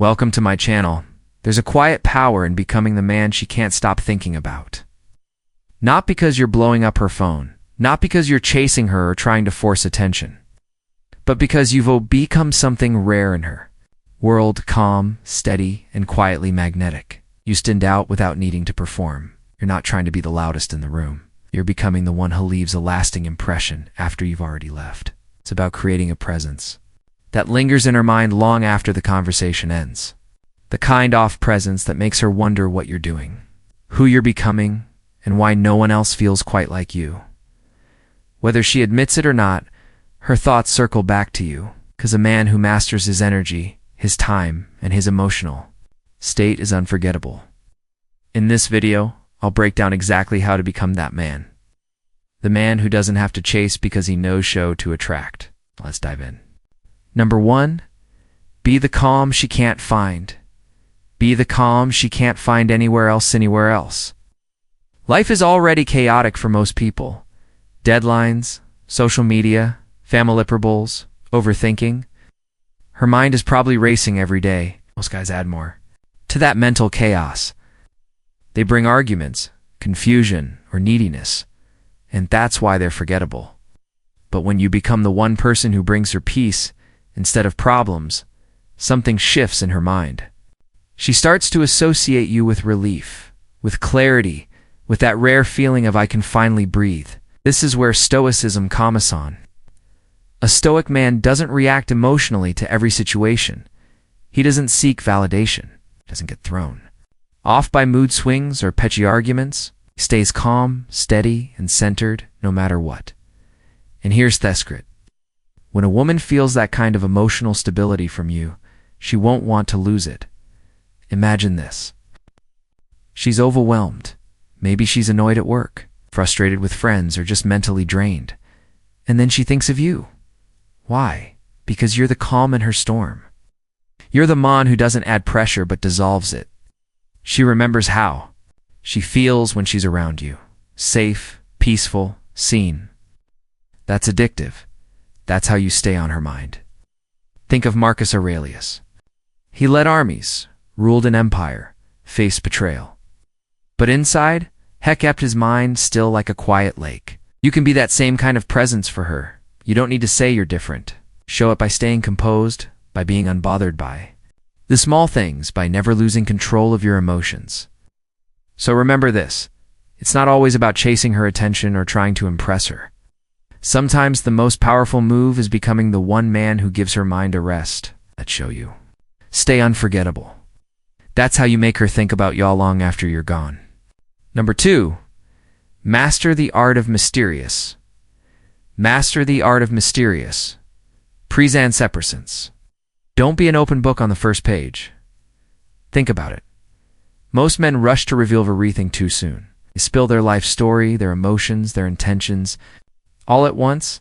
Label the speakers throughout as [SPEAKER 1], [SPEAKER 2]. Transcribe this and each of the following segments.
[SPEAKER 1] Welcome to my channel. There's a quiet power in becoming the man she can't stop thinking about. Not because you're blowing up her phone, not because you're chasing her or trying to force attention, but because you've become something rare in her. World, calm, steady, and quietly magnetic. You stand out without needing to perform. You're not trying to be the loudest in the room. You're becoming the one who leaves a lasting impression after you've already left. It's about creating a presence that lingers in her mind long after the conversation ends. The kind off presence that makes her wonder what you're doing, who you're becoming, and why no one else feels quite like you. Whether she admits it or not, her thoughts circle back to you, because a man who masters his energy, his time, and his emotional state is unforgettable. In this video, I'll break down exactly how to become that man. The man who doesn't have to chase because he knows show to attract. Let's dive in. Number 1, be the calm she can't find. Be the calm she can't find anywhere else. Life is already chaotic for most people. Deadlines, social media, family deliverables, overthinking. Her mind is probably racing every day. Most guys add more to that mental chaos. They bring arguments, confusion, or neediness, and that's why they're forgettable. But when you become the one person who brings her peace instead of problems, something shifts in her mind. She starts to associate you with relief, with clarity, with that rare feeling of I can finally breathe. This is where Stoicism comes on. A Stoic man doesn't react emotionally to every situation. He doesn't seek validation, doesn't get thrown off by mood swings or petty arguments. He stays calm, steady, and centered no matter what. And here's the secret. When a woman feels that kind of emotional stability from you, she won't want to lose it. Imagine this. She's overwhelmed. Maybe she's annoyed at work, frustrated with friends, or just mentally drained. And then she thinks of you. Why? Because you're the calm in her storm. You're the man who doesn't add pressure but dissolves it. She remembers how she feels when she's around you. Safe, peaceful, seen. That's addictive. That's how you stay on her mind. Think of Marcus Aurelius. He led armies, ruled an empire, faced betrayal. But inside, Heck kept his mind still like a quiet lake. You can be that same kind of presence for her. You don't need to say you're different. Show it by staying composed, by being unbothered by the small things, by never losing control of your emotions. So remember this. It's not always about chasing her attention or trying to impress her. Sometimes the most powerful move is becoming the one man who gives her mind a rest. Let's show you. Stay unforgettable. That's how you make her think about y'all long after you're gone. Number 2, master the art of mysterious. Master the art of mysterious. Present separacence. Don't be an open book on the first page. Think about it. Most men rush to reveal everything too soon. They spill their life story, their emotions, their intentions, all at once.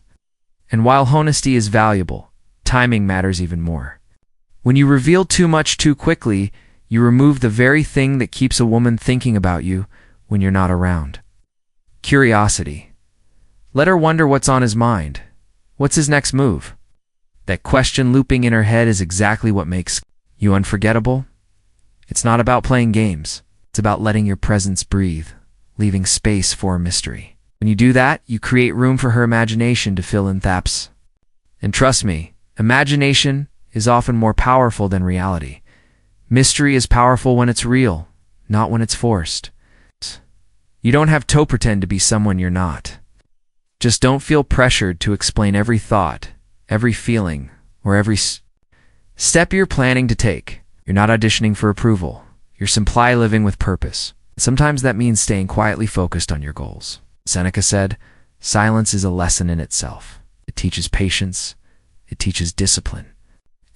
[SPEAKER 1] And while honesty is valuable, timing matters even more. When you reveal too much too quickly, you remove the very thing that keeps a woman thinking about you when you're not around. Curiosity. Let her wonder what's on his mind. What's his next move? That question looping in her head is exactly what makes you unforgettable. It's not about playing games. It's about letting your presence breathe, leaving space for a mystery. When you do that, you create room for her imagination to fill in gaps. And trust me, imagination is often more powerful than reality. Mystery is powerful when it's real, not when it's forced. You don't have to pretend to be someone you're not. Just don't feel pressured to explain every thought, every feeling, or every step you're planning to take. You're not auditioning for approval. You're simply living with purpose. Sometimes that means staying quietly focused on your goals. Seneca said, silence is a lesson in itself. It teaches patience. It teaches discipline.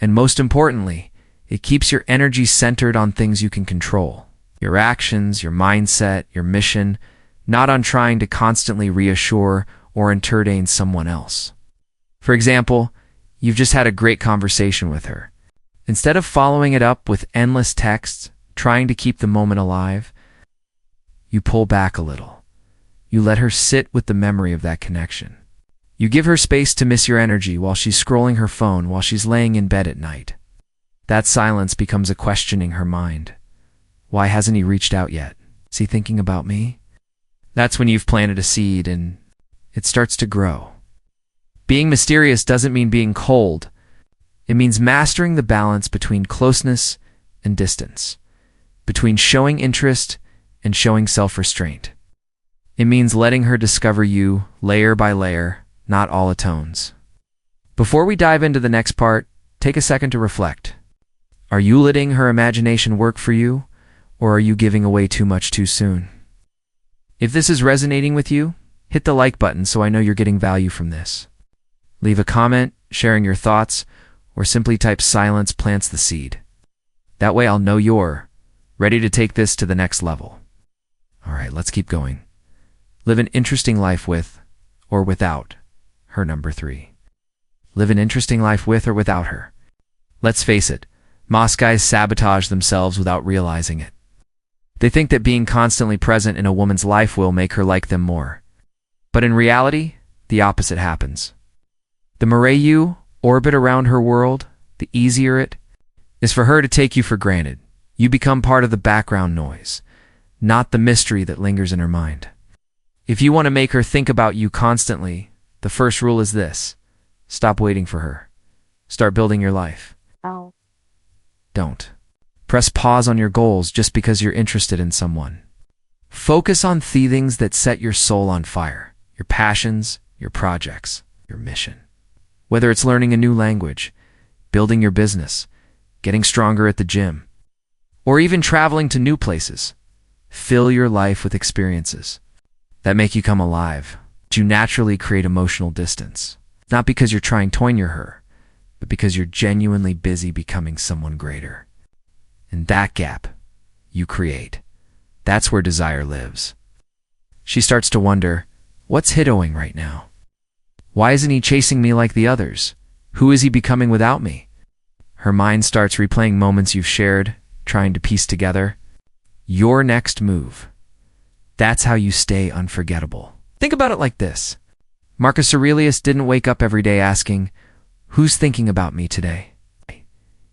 [SPEAKER 1] And most importantly, it keeps your energy centered on things you can control. Your actions, your mindset, your mission, not on trying to constantly reassure or entertain someone else. For example, you've just had a great conversation with her. Instead of following it up with endless texts, trying to keep the moment alive, you pull back a little. You let her sit with the memory of that connection. You give her space to miss your energy while she's scrolling her phone, while she's laying in bed at night. That silence becomes a questioning her mind. Why hasn't he reached out yet? Is he thinking about me? That's when you've planted a seed and it starts to grow. Being mysterious doesn't mean being cold. It means mastering the balance between closeness and distance, between showing interest and showing self-restraint. It means letting her discover you layer by layer, not all at once. Before we dive into the next part, take a second to reflect. Are you letting her imagination work for you, or are you giving away too much too soon? If this is resonating with you, hit the like button so I know you're getting value from this. Leave a comment, sharing your thoughts, or simply type "silence plants the seed." That way I'll know you're ready to take this to the next level. All right, let's keep going. Live an interesting life with or without her. Number 3. Live an interesting life with or without her. Let's face it, most guys sabotage themselves without realizing it. They think that being constantly present in a woman's life will make her like them more. But in reality, the opposite happens. The more you orbit around her world, the easier it is for her to take you for granted. You become part of the background noise, not the mystery that lingers in her mind. If you want to make her think about you constantly, the first rule is this: stop waiting for her. Start building your life.
[SPEAKER 2] Oh.
[SPEAKER 1] Don't press pause on your goals just because you're interested in someone. Focus on the things that set your soul on fire: your passions, your projects, your mission. Whether it's learning a new language, building your business, getting stronger at the gym, or even traveling to new places, fill your life with experiences that make you come alive. You naturally create emotional distance, not because you're trying to near her, but because you're genuinely busy becoming someone greater. And that gap you create, that's where desire lives. She starts to wonder, what's he doing right now? Why isn't he chasing me like the others? Who is he becoming without me? Her mind starts replaying moments you've shared, trying to piece together your next move. That's how you stay unforgettable. Think about it like this. Marcus Aurelius didn't wake up every day asking, "Who's thinking about me today?"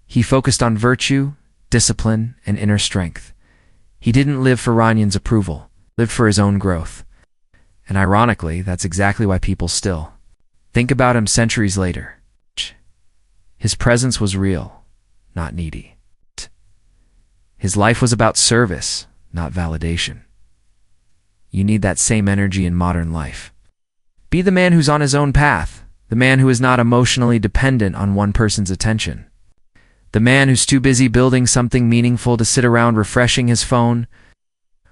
[SPEAKER 1] He focused on virtue, discipline, and inner strength. He didn't live for Ranyan's approval, lived for his own growth. And ironically, that's exactly why people still think about him centuries later. His presence was real, not needy. His life was about service, not validation. You need that same energy in modern life. Be the man who's on his own path, the man who is not emotionally dependent on one person's attention, the man who's too busy building something meaningful to sit around refreshing his phone.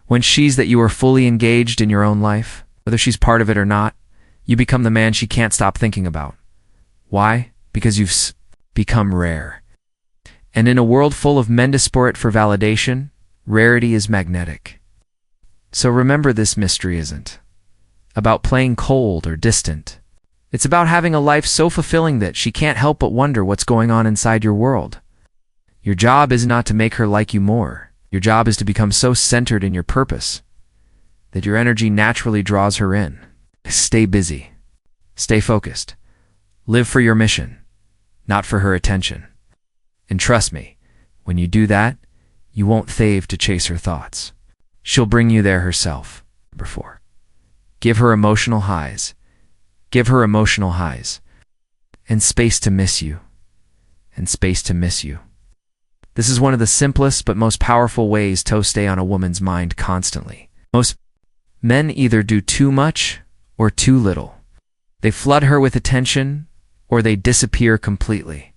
[SPEAKER 1] When she's that you are fully engaged in your own life, whether she's part of it or not, you become the man she can't stop thinking about. Why? Because you've become rare. And in a world full of men desperate for validation, rarity is magnetic. So remember, this mystery isn't about playing cold or distant. It's about having a life so fulfilling that she can't help but wonder what's going on inside your world. Your job is not to make her like you more. Your job is to become so centered in your purpose that your energy naturally draws her in. Stay busy. Stay focused. Live for your mission, not for her attention. And trust me, when you do that, you won't thave to chase her thoughts. She'll bring you there herself. Number 4. Give her emotional highs. Give her emotional highs. And space to miss you. And space to miss you. This is one of the simplest but most powerful ways to stay on a woman's mind constantly. Most men either do too much or too little. They flood her with attention or they disappear completely.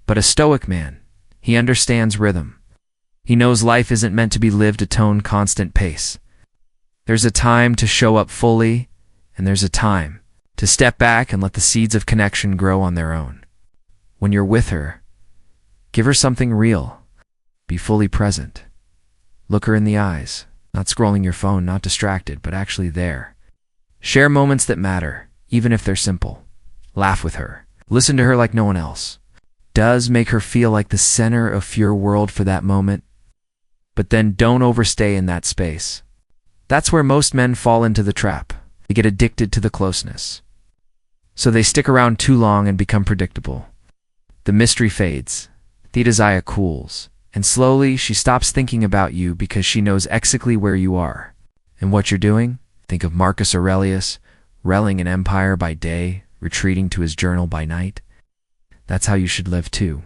[SPEAKER 1] But a Stoic man, he understands rhythm. He knows life isn't meant to be lived at a constant pace. There's a time to show up fully, and there's a time to step back and let the seeds of connection grow on their own. When you're with her, give her something real. Be fully present. Look her in the eyes, not scrolling your phone, not distracted, but actually there. Share moments that matter, even if they're simple. Laugh with her. Listen to her like no one else. Does make her feel like the center of your world for that moment. But then don't overstay in that space. That's where most men fall into the trap. They get addicted to the closeness. So they stick around too long and become predictable. The mystery fades. Theta's eye cools, and slowly she stops thinking about you because she knows exactly where you are and what you're doing. Think of Marcus Aurelius, railing an empire by day, retreating to his journal by night. That's how you should live too.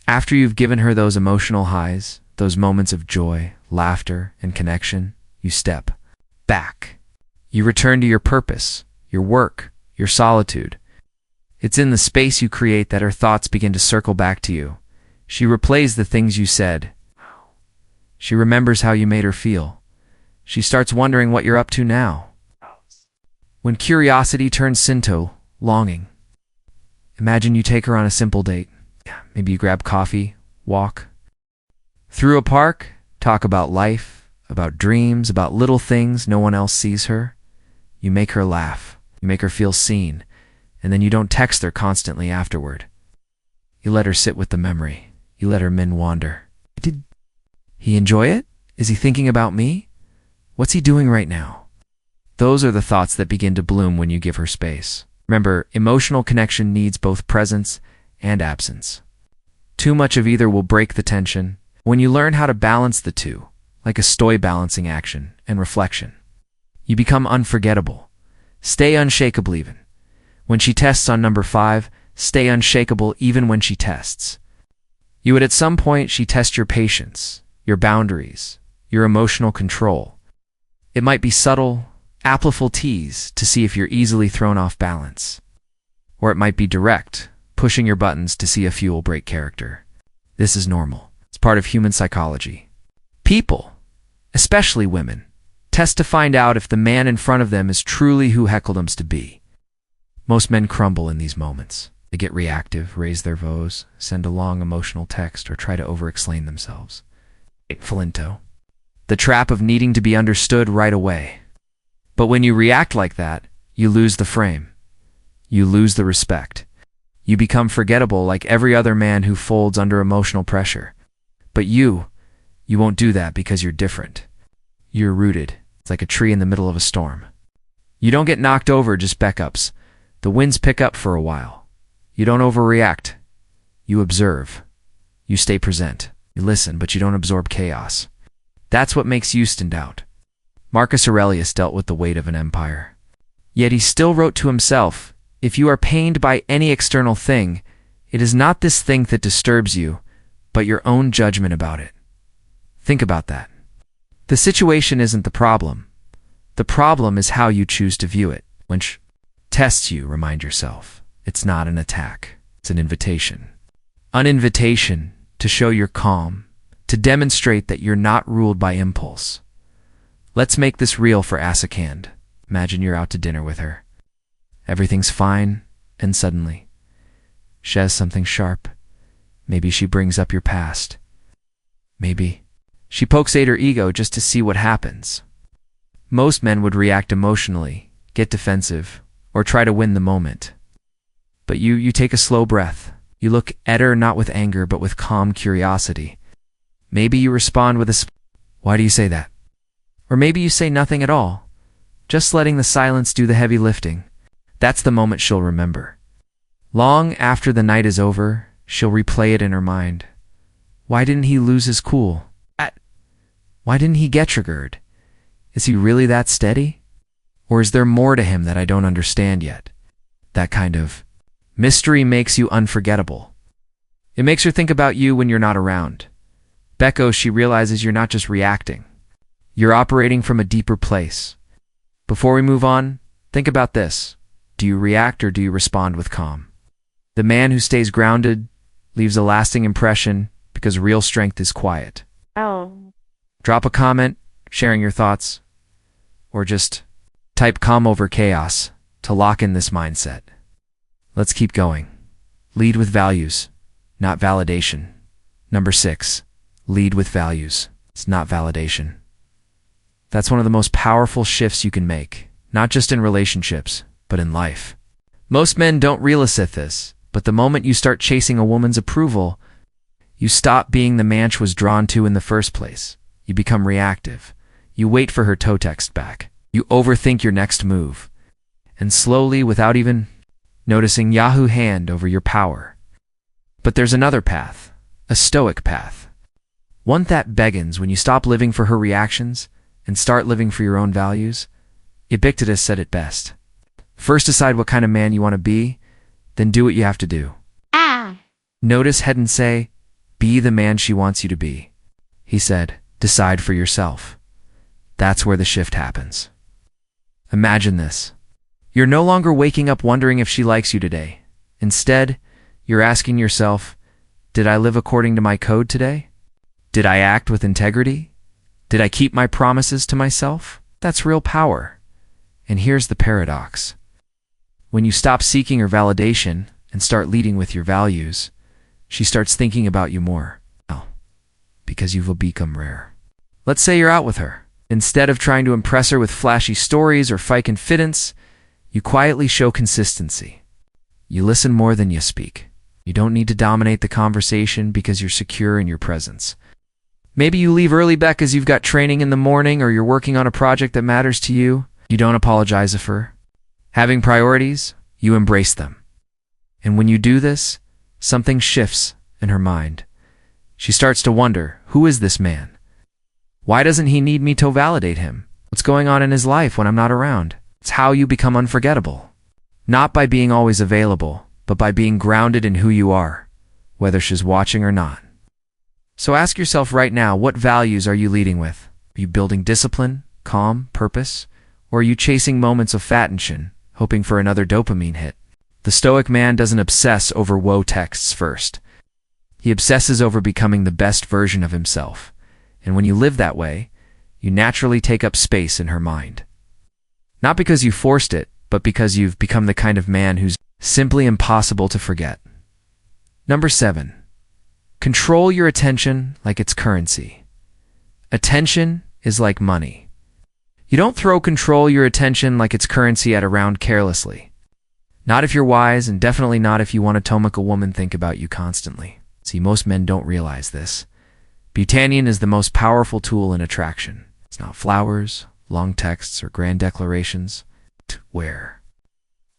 [SPEAKER 1] After you've given her those emotional highs, those moments of joy, laughter, and connection, you step back. You return to your purpose, your work, your solitude. It's in the space you create that her thoughts begin to circle back to you. She replays the things you said. She remembers how you made her feel. She starts wondering what you're up to now. When curiosity turns into longing. Imagine you take her on a simple date. Maybe you grab coffee, walk through a park, talk about life, about dreams, about little things no one else sees her. You make her laugh. You make her feel seen. And then you don't text her constantly afterward. You let her sit with the memory. You let her mind wander. Did he enjoy it? Is he thinking about me? What's he doing right now? Those are the thoughts that begin to bloom when you give her space. Remember, emotional connection needs both presence and absence. Too much of either will break the tension. When you learn how to balance the two, like a Stoic balancing action and reflection, you become unforgettable. Stay unshakable even. When she tests on number 5, stay unshakable even when she tests. You would at some point she test your patience, your boundaries, your emotional control. It might be subtle, appleful tease to see if you're easily thrown off balance. Or it might be direct, pushing your buttons to see if you will break character. This is normal. It's part of human psychology. People, especially women, test to find out if the man in front of them is truly who heckled them to be. Most men crumble in these moments. They get reactive, raise their voice, send a long emotional text, or try to over-explain themselves. Flinto. The trap of needing to be understood right away. But when you react like that, you lose the frame. You lose the respect. You become forgettable like every other man who folds under emotional pressure. But you won't do that because you're different. You're rooted. It's like a tree in the middle of a storm. You don't get knocked over, just backups. The winds pick up for a while. You don't overreact. You observe. You stay present. You listen, but you don't absorb chaos. That's what makes you stand out. Marcus Aurelius dealt with the weight of an empire. Yet he still wrote to himself, "If you are pained by any external thing, it is not this thing that disturbs you, but your own judgment about it." Think about that. The situation isn't the problem. The problem is how you choose to view it. When tests you, remind yourself, it's not an attack, it's an invitation. An invitation to show you're calm, to demonstrate that you're not ruled by impulse. Let's make this real for Asakand. Imagine you're out to dinner with her. Everything's fine, and suddenly, she says something sharp. Maybe she brings up your past. Maybe she pokes at her ego just to see what happens. Most men would react emotionally, get defensive, or try to win the moment. But you take a slow breath. You look at her not with anger, but with calm curiosity. Maybe you respond with "Why do you say that?" Or maybe you say nothing at all, just letting the silence do the heavy lifting. That's the moment she'll remember. Long after the night is over, she'll replay it in her mind. Why didn't he lose his cool? Why didn't he get triggered? Is he really that steady? Or is there more to him that I don't understand yet? That kind of mystery makes you unforgettable. It makes her think about you when you're not around. Becco, she realizes you're not just reacting. You're operating from a deeper place. Before we move on, think about this. Do you react or do you respond with calm? The man who stays grounded leaves a lasting impression because real strength is quiet. Drop a comment, sharing your thoughts, or just type calm over chaos to lock in this mindset. Let's keep going. Lead with values, not validation. Number 6, lead with values. It's not validation. That's one of the most powerful shifts you can make, not just in relationships, but in life. Most men don't realize this, but the moment you start chasing a woman's approval, you stop being the man she was drawn to in the first place. You become reactive. You wait for her to text back. You overthink your next move. And slowly, without even noticing, Yahoo hand over your power. But there's another path. A Stoic path. One that begins when you stop living for her reactions and start living for your own values. Epictetus said it best. First decide what kind of man you want to be, then do what you have to do. Notice head and say, be the man she wants you to be. He said, decide for yourself. That's where the shift happens. Imagine this. You're no longer waking up wondering if she likes you today. Instead, you're asking yourself, did I live according to my code today? Did I act with integrity? Did I keep my promises to myself? That's real power. And here's the paradox. When you stop seeking her validation and start leading with your values, she starts thinking about you more. Well, because you've become rare. Let's say you're out with her. Instead of trying to impress her with flashy stories or fake confidence, you quietly show consistency. You listen more than you speak. You don't need to dominate the conversation because you're secure in your presence. Maybe you leave early because you've got training in the morning or you're working on a project that matters to you. You don't apologize for her. Having priorities, you embrace them. And when you do this, something shifts in her mind. She starts to wonder, who is this man? Why doesn't he need me to validate him? What's going on in his life when I'm not around? It's how you become unforgettable. Not by being always available, but by being grounded in who you are, whether she's watching or not. So ask yourself right now, what values are you leading with? Are you building discipline, calm, purpose? Or are you chasing moments of attention, hoping for another dopamine hit? The Stoic man doesn't obsess over woe texts first. He obsesses over becoming the best version of himself. And when you live that way, you naturally take up space in her mind. Not because you forced it, but because you've become the kind of man who's simply impossible to forget. Number 7. Control your attention like it's currency. Attention is like money. You don't control your attention like it's currency around carelessly. Not if you're wise, and definitely not if you want to make a woman think about you constantly. See, most men don't realize this. Butanian is the most powerful tool in attraction. It's not flowers, long texts, or grand declarations. Where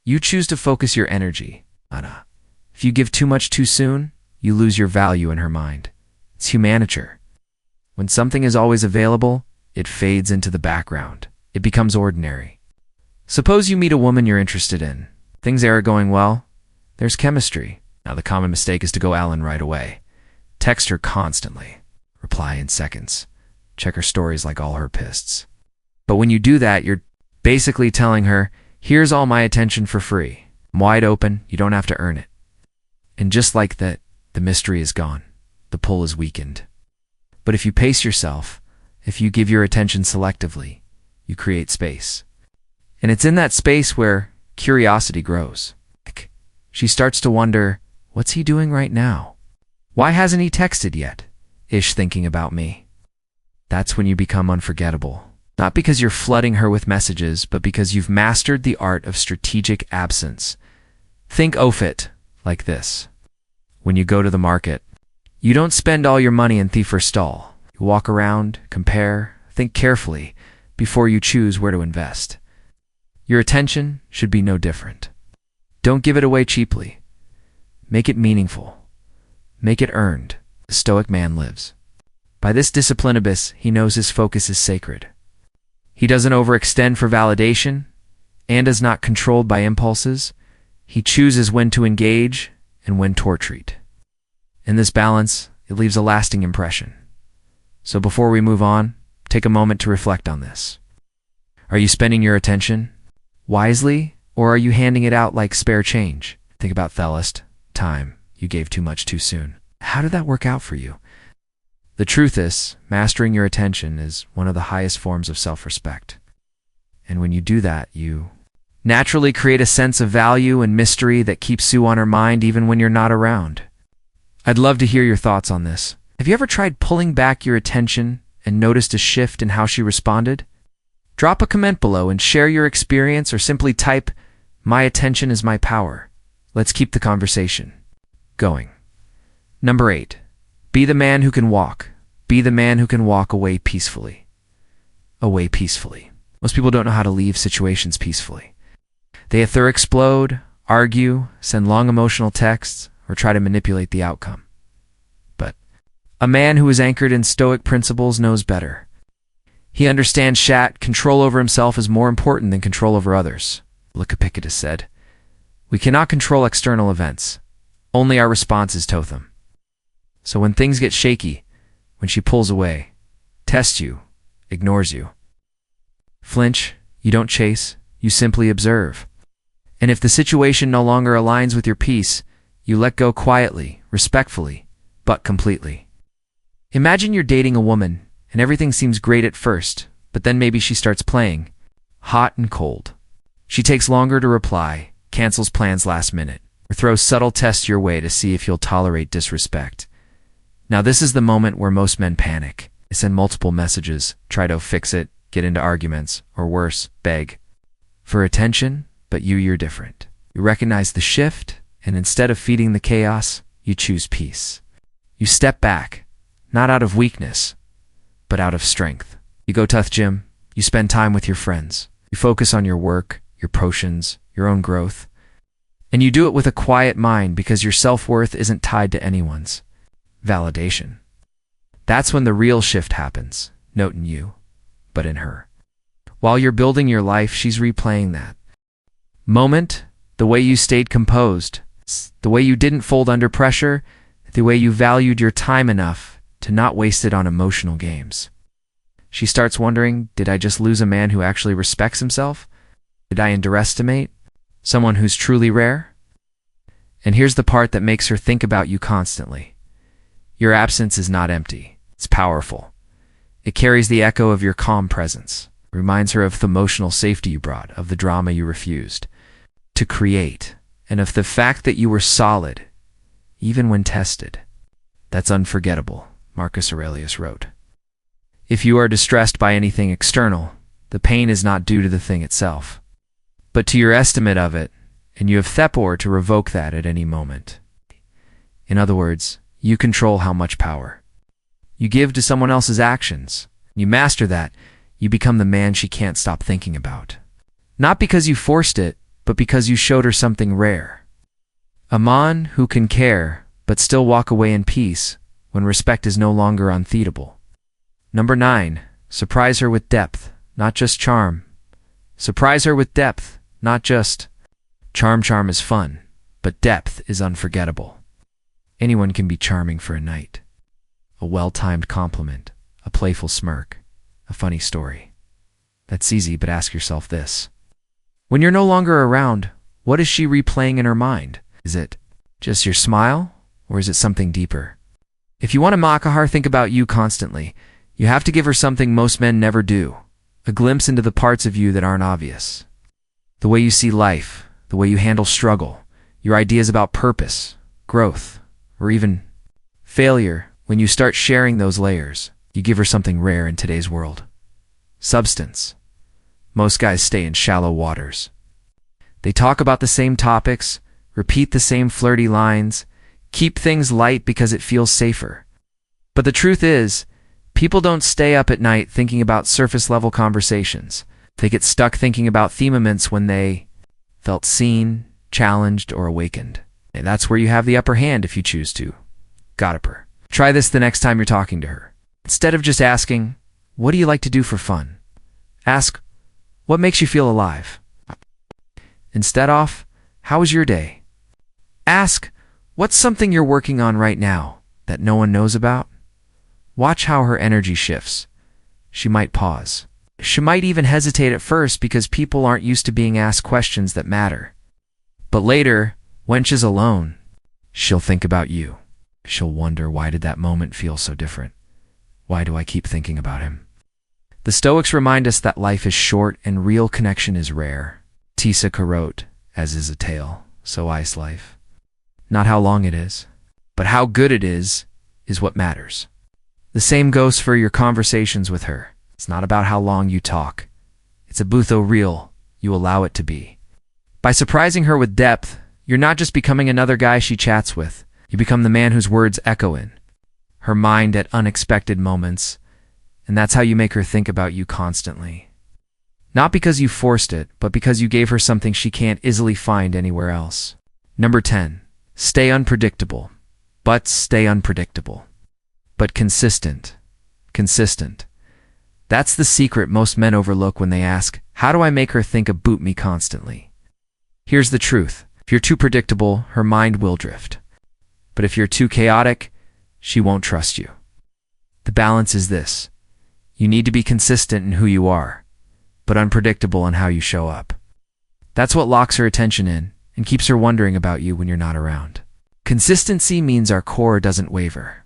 [SPEAKER 1] you choose to focus your energy. If you give too much too soon, you lose your value in her mind. It's humanity. When something is always available, it fades into the background. It becomes ordinary. Suppose you meet a woman you're interested in. Things are going well. There's chemistry. Now the common mistake is to go Alan right away. Text her constantly. Reply in seconds. Check her stories like all her pists. But when you do that, you're basically telling her, here's all my attention for free. I'm wide open. You don't have to earn it. And just like that, the mystery is gone. The pull is weakened. But if you pace yourself, if you give your attention selectively, you create space. And it's in that space where curiosity grows. She starts to wonder, what's he doing right now? Why hasn't he texted yet? Ish thinking about me. That's when you become unforgettable. Not because you're flooding her with messages, but because you've mastered the art of strategic absence. Think of it like this. When you go to the market, you don't spend all your money in thief or stall. You walk around, compare, think carefully before you choose where to invest. Your attention should be no different. Don't give it away cheaply. Make it meaningful. Make it earned. The Stoic man lives. By this disciplinibus, he knows his focus is sacred. He doesn't overextend for validation and is not controlled by impulses. He chooses when to engage and when to retreat. In this balance, it leaves a lasting impression. So before we move on, take a moment to reflect on this. Are you spending your attention wisely, or are you handing it out like spare change? Think about Thellist, time you gave too much too soon. How did that work out for you? The truth is, mastering your attention is one of the highest forms of self-respect. And when you do that, you naturally create a sense of value and mystery that keeps you on her mind even when you're not around. I'd love to hear your thoughts on this. Have you ever tried pulling back your attention and noticed a shift in how she responded? Drop a comment below and share your experience, or simply type, "My attention is my power." Let's keep the conversation going. Number 8. Be the man who can walk. Be the man who can walk away peacefully. Away peacefully. Most people don't know how to leave situations peacefully. They either explode, argue, send long emotional texts, or try to manipulate the outcome. But A man who is anchored in Stoic principles knows better. He understands control over himself is more important than control over others. Epictetus said, "We cannot control external events. Only our responses to them." So when things get shaky, when she pulls away, tests you, ignores you, flinch, you don't chase, you simply observe. And if the situation no longer aligns with your peace, you let go quietly, respectfully, but completely. Imagine you're dating a woman, and everything seems great at first, but then maybe she starts playing, hot and cold. She takes longer to reply, cancels plans last minute, or throws subtle tests your way to see if you'll tolerate disrespect. Now this is the moment where most men panic. They send multiple messages, try to fix it, get into arguments, or worse, beg for attention, but you're different. You recognize the shift, and instead of feeding the chaos, you choose peace. You step back, not out of weakness, but out of strength. You go to the gym, you spend time with your friends, you focus on your work, your potions, your own growth, and you do it with a quiet mind because your self-worth isn't tied to anyone's validation. That's when the real shift happens, not in you, but in her. While you're building your life, she's replaying that moment, the way you stayed composed, the way you didn't fold under pressure, the way you valued your time enough to not waste it on emotional games. She starts wondering, did I just lose a man who actually respects himself? Did I underestimate someone who's truly rare? And here's the part that makes her think about you constantly. Your absence is not empty. It's powerful. It carries the echo of your calm presence. It reminds her of the emotional safety you brought, of the drama you refused to create, and of the fact that you were solid, even when tested. That's unforgettable, Marcus Aurelius wrote. If you are distressed by anything external, the pain is not due to the thing itself, but to your estimate of it, and you have the power to revoke that at any moment. In other words, you control how much power you give to someone else's actions. You master that, you become the man she can't stop thinking about. Not because you forced it, but because you showed her something rare. A man who can care, but still walk away in peace when respect is no longer unbeatable. Number 9, surprise her with depth, not just charm. Surprise her with depth, not just charm. Charm is fun, but depth is unforgettable. Anyone can be charming for a night. A well-timed compliment, a playful smirk, a funny story. That's easy, but ask yourself this. When you're no longer around, what is she replaying in her mind? Is it just your smile, or is it something deeper? If you want to mock her, think about you constantly. You have to give her something most men never do, a glimpse into the parts of you that aren't obvious. The way you see life, the way you handle struggle, your ideas about purpose, growth, or even failure. When you start sharing those layers, you give her something rare in today's world. Substance. Most guys stay in shallow waters. They talk about the same topics, repeat the same flirty lines, keep things light because it feels safer. But the truth is, people don't stay up at night thinking about surface-level conversations. They get stuck thinking about theme moments when they felt seen, challenged, or awakened. And that's where you have the upper hand if you choose to. Got her. Try this the next time you're talking to her. Instead of just asking, what do you like to do for fun? Ask, what makes you feel alive? Instead of, how was your day? Ask, what's something you're working on right now that no one knows about? Watch how her energy shifts. She might pause. She might even hesitate at first because people aren't used to being asked questions that matter. But later, when she's alone, she'll think about you. She'll wonder, why did that moment feel so different? Why do I keep thinking about him? The Stoics remind us that life is short and real connection is rare. Tisa wrote, as is a tale, so is life. Not how long it is, but how good it is what matters. The same goes for your conversations with her. It's not about how long you talk. It's about how real you allow it to be. By surprising her with depth, you're not just becoming another guy she chats with. You become the man whose words echo in her mind at unexpected moments, and that's how you make her think about you constantly. Not because you forced it, but because you gave her something she can't easily find anywhere else. Number 10. Stay unpredictable, but stay unpredictable. but consistent. Consistent. That's the secret most men overlook when they ask, how do I make her think about me constantly? Here's the truth. If you're too predictable, her mind will drift. But if you're too chaotic, she won't trust you. The balance is this. You need to be consistent in who you are, but unpredictable in how you show up. That's what locks her attention in and keeps her wondering about you when you're not around. Consistency means our core doesn't waver.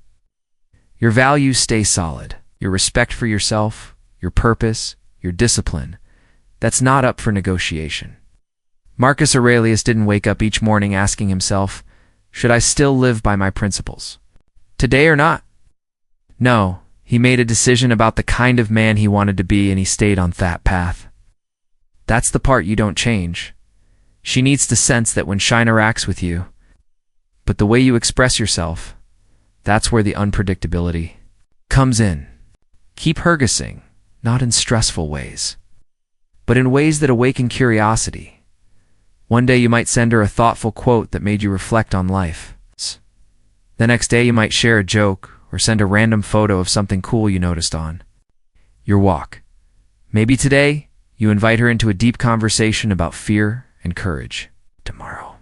[SPEAKER 1] Your values stay solid. Your respect for yourself, your purpose, your discipline, that's not up for negotiation. Marcus Aurelius didn't wake up each morning asking himself, should I still live by my principles? Today or not? No, he made a decision about the kind of man he wanted to be and he stayed on that path. That's the part you don't change. She needs to sense that when she interacts with you, but the way you express yourself, that's where the unpredictability comes in. Keep her guessing, not in stressful ways, but in ways that awaken curiosity. One day you might send her a thoughtful quote that made you reflect on life. The next day you might share a joke or send a random photo of something cool you noticed on your walk. Maybe today you invite her into a deep conversation about fear and courage. Tomorrow,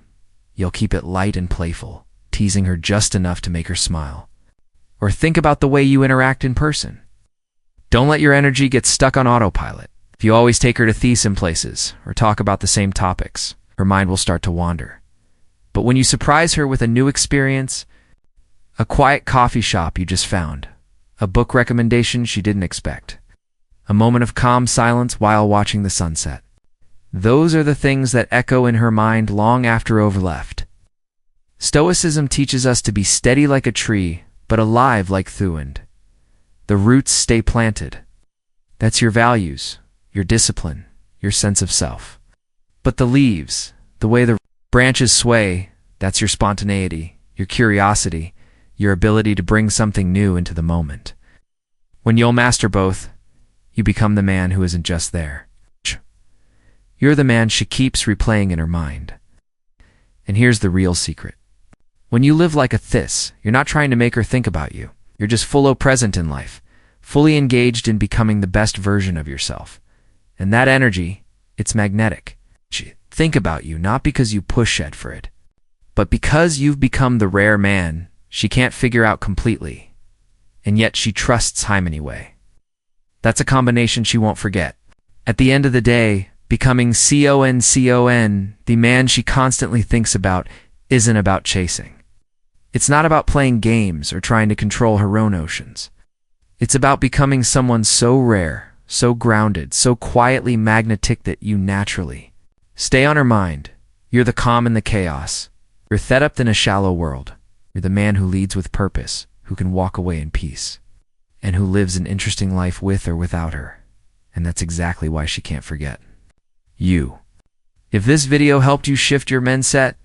[SPEAKER 1] you'll keep it light and playful, teasing her just enough to make her smile. Or think about the way you interact in person. Don't let your energy get stuck on autopilot. If you always take her to threesome places or talk about the same topics, her mind will start to wander. But when you surprise her with a new experience, a quiet coffee shop you just found, a book recommendation she didn't expect, a moment of calm silence while watching the sunset, those are the things that echo in her mind long after you've left. Stoicism teaches us to be steady like a tree, but alive like the wind. The roots stay planted. That's your values, your discipline, your sense of self. But the leaves, the way the branches sway, that's your spontaneity, your curiosity, your ability to bring something new into the moment. When you'll master both, you become the man who isn't just there. You're the man she keeps replaying in her mind. And here's the real secret. When you live like a this, you're not trying to make her think about you. You're just fully present in life, fully engaged in becoming the best version of yourself. And that energy, it's magnetic. She think about you not because you push it for it, but because you've become the rare man she can't figure out completely, and yet she trusts him anyway. That's a combination she won't forget. At the end of the day, becoming CON, the man she constantly thinks about, isn't about chasing. It's not about playing games or trying to control her own notions. It's about becoming someone so rare, so grounded, so quietly magnetic that you naturally stay on her mind. You're the calm in the chaos. You're fed up in a shallow world. You're the man who leads with purpose, who can walk away in peace, and who lives an interesting life with or without her. And that's exactly why she can't forget you. If this video helped you shift your mindset,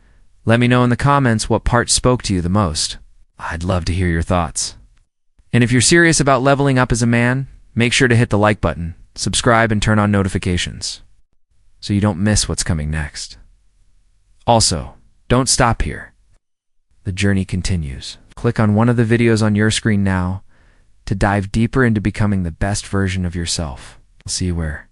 [SPEAKER 1] let me know in the comments what part spoke to you the most. I'd love to hear your thoughts. And if you're serious about leveling up as a man, make sure to hit the like button, subscribe, and turn on notifications so you don't miss what's coming next. Also, don't stop here. The journey continues. Click on one of the videos on your screen now to dive deeper into becoming the best version of yourself. I'll see you where.